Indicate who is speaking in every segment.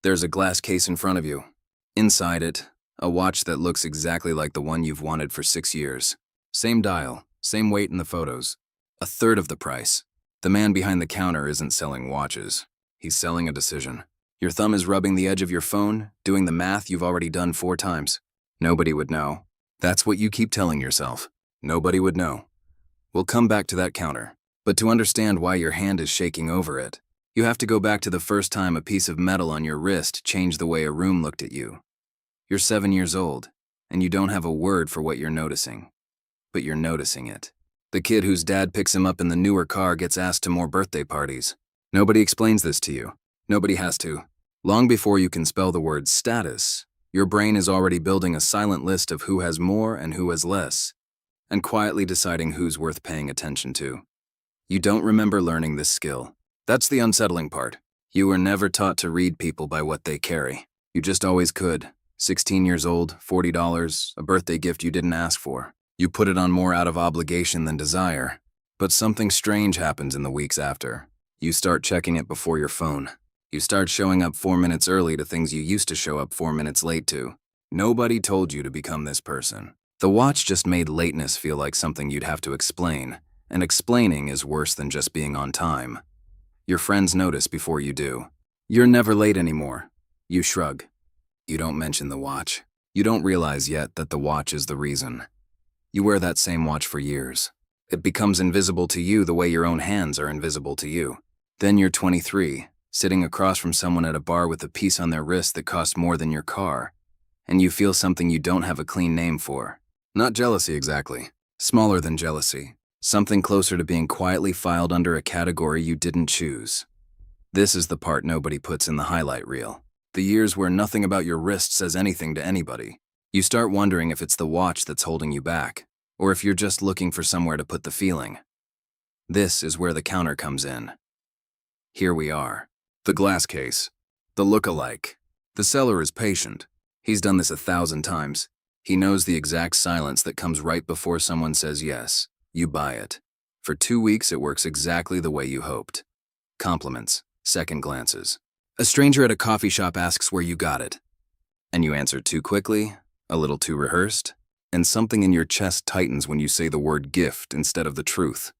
Speaker 1: There's a glass case in front of you. Inside it, a watch that looks exactly like the one you've wanted for 6 years. Same dial, same weight in the photos. A third of the price. The man behind the counter isn't selling watches. He's selling a decision. Your thumb is rubbing the edge of your phone, doing the math you've already done 4 times. Nobody would know. That's what you keep telling yourself. Nobody would know. We'll come back to that counter. But to understand why your hand is shaking over it, you have to go back to the first time a piece of metal on your wrist changed the way a room looked at you. You're 7 years old, and you don't have a word for what you're noticing. But you're noticing it. The kid whose dad picks him up in the newer car gets asked to more birthday parties. Nobody explains this to you. Nobody has to. Long before you can spell the word status, your brain is already building a silent list of who has more and who has less, and quietly deciding who's worth paying attention to. You don't remember learning this skill. That's the unsettling part. You were never taught to read people by what they carry. You just always could. 16 years old, $40, a birthday gift you didn't ask for. You put it on more out of obligation than desire. But something strange happens in the weeks after. You start checking it before your phone. You start showing up 4 minutes early to things you used to show up 4 minutes late to. Nobody told you to become this person. The watch just made lateness feel like something you'd have to explain, and explaining is worse than just being on time. Your friends notice before you do. You're never late anymore. You shrug. You don't mention the watch. You don't realize yet that the watch is the reason. You wear that same watch for years. It becomes invisible to you the way your own hands are invisible to you. Then you're 23, sitting across from someone at a bar with a piece on their wrist that costs more than your car, and you feel something you don't have a clean name for. Not jealousy exactly. Smaller than jealousy. Something closer to being quietly filed under a category you didn't choose. This is the part nobody puts in the highlight reel. The years where nothing about your wrist says anything to anybody. You start wondering if it's the watch that's holding you back, or if you're just looking for somewhere to put the feeling. This is where the counter comes in. Here we are. The glass case. The look-alike. The seller is patient. He's done this 1,000 times. He knows the exact silence that comes right before someone says yes. You buy it. For 2 weeks, it works exactly the way you hoped. Compliments, second glances. A stranger at a coffee shop asks where you got it. And you answer too quickly, a little too rehearsed, and something in your chest tightens when you say the word gift instead of the truth.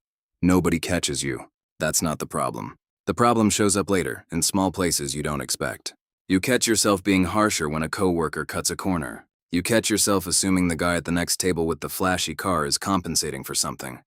Speaker 1: Nobody catches you. That's not the problem. The problem shows up later, in small places you don't expect. You catch yourself being harsher when a coworker cuts a corner. You catch yourself assuming the guy at the next table with the flashy car is compensating for something.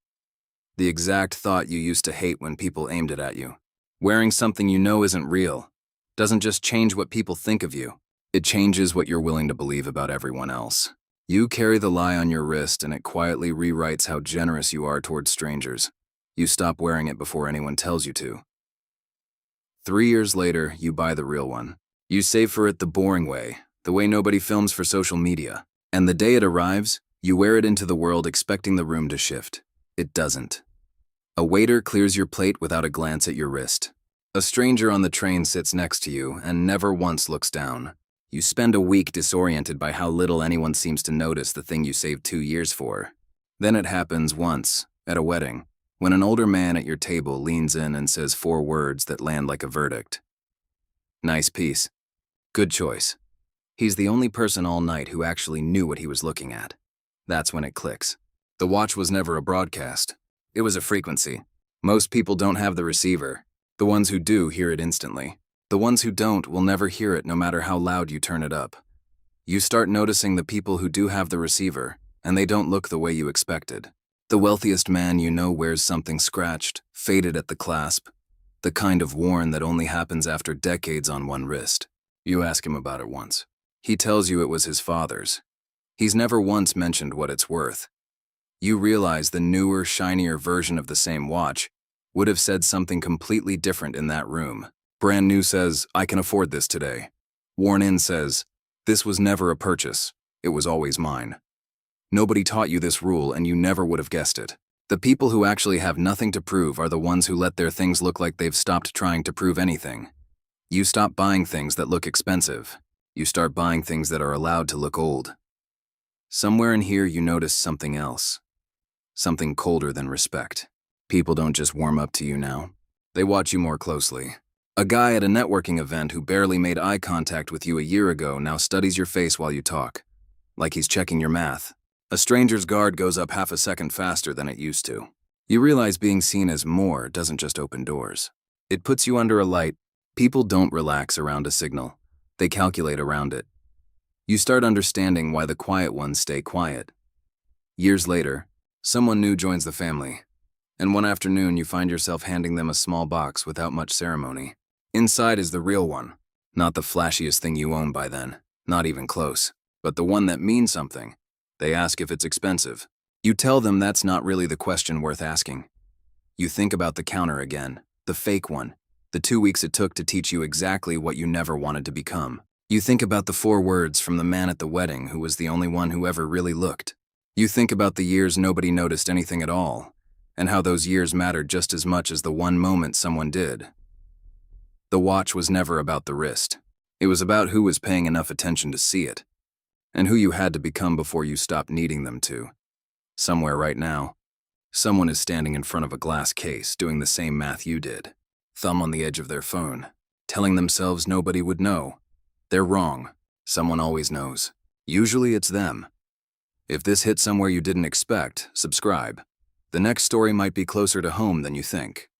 Speaker 1: The exact thought you used to hate when people aimed it at you. Wearing something you know isn't real doesn't just change what people think of you. It changes what you're willing to believe about everyone else. You carry the lie on your wrist and it quietly rewrites how generous you are towards strangers. You stop wearing it before anyone tells you to. 3 years later, you buy the real one. You save for it the boring way, the way nobody films for social media. And the day it arrives, you wear it into the world expecting the room to shift. It doesn't. A waiter clears your plate without a glance at your wrist. A stranger on the train sits next to you and never once looks down. You spend a week disoriented by how little anyone seems to notice the thing you saved 2 years for. Then it happens once, at a wedding, when an older man at your table leans in and says 4 words that land like a verdict. Nice piece. Good choice. He's the only person all night who actually knew what he was looking at. That's when it clicks. The watch was never a broadcast. It was a frequency. Most people don't have the receiver. The ones who do hear it instantly. The ones who don't will never hear it no matter how loud you turn it up. You start noticing the people who do have the receiver, and they don't look the way you expected. The wealthiest man you know wears something scratched, faded at the clasp, the kind of worn that only happens after decades on one wrist. You ask him about it once. He tells you it was his father's. He's never once mentioned what it's worth. You realize the newer, shinier version of the same watch would have said something completely different in that room. Brand new says, I can afford this today. Worn in says, this was never a purchase. It was always mine. Nobody taught you this rule and you never would have guessed it. The people who actually have nothing to prove are the ones who let their things look like they've stopped trying to prove anything. You stop buying things that look expensive. You start buying things that are allowed to look old. Somewhere in here you notice something else. Something colder than respect. People don't just warm up to you now. They watch you more closely. A guy at a networking event who barely made eye contact with you a year ago now studies your face while you talk, like he's checking your math. A stranger's guard goes up half a second faster than it used to. You realize being seen as more doesn't just open doors. It puts you under a light. People don't relax around a signal. They calculate around it. You start understanding why the quiet ones stay quiet. Years later, someone new joins the family, and one afternoon you find yourself handing them a small box without much ceremony. Inside is the real one, not the flashiest thing you own by then, not even close, but the one that means something. They ask if it's expensive. You tell them that's not really the question worth asking. You think about the counter again, the fake one, the 2 weeks it took to teach you exactly what you never wanted to become. You think about the 4 words from the man at the wedding who was the only one who ever really looked. You think about the years nobody noticed anything at all, and how those years mattered just as much as the one moment someone did. The watch was never about the wrist. It was about who was paying enough attention to see it, and who you had to become before you stopped needing them to. Somewhere right now, someone is standing in front of a glass case doing the same math you did, thumb on the edge of their phone, telling themselves nobody would know. They're wrong. Someone always knows. Usually it's them. If this hit somewhere you didn't expect, subscribe. The next story might be closer to home than you think.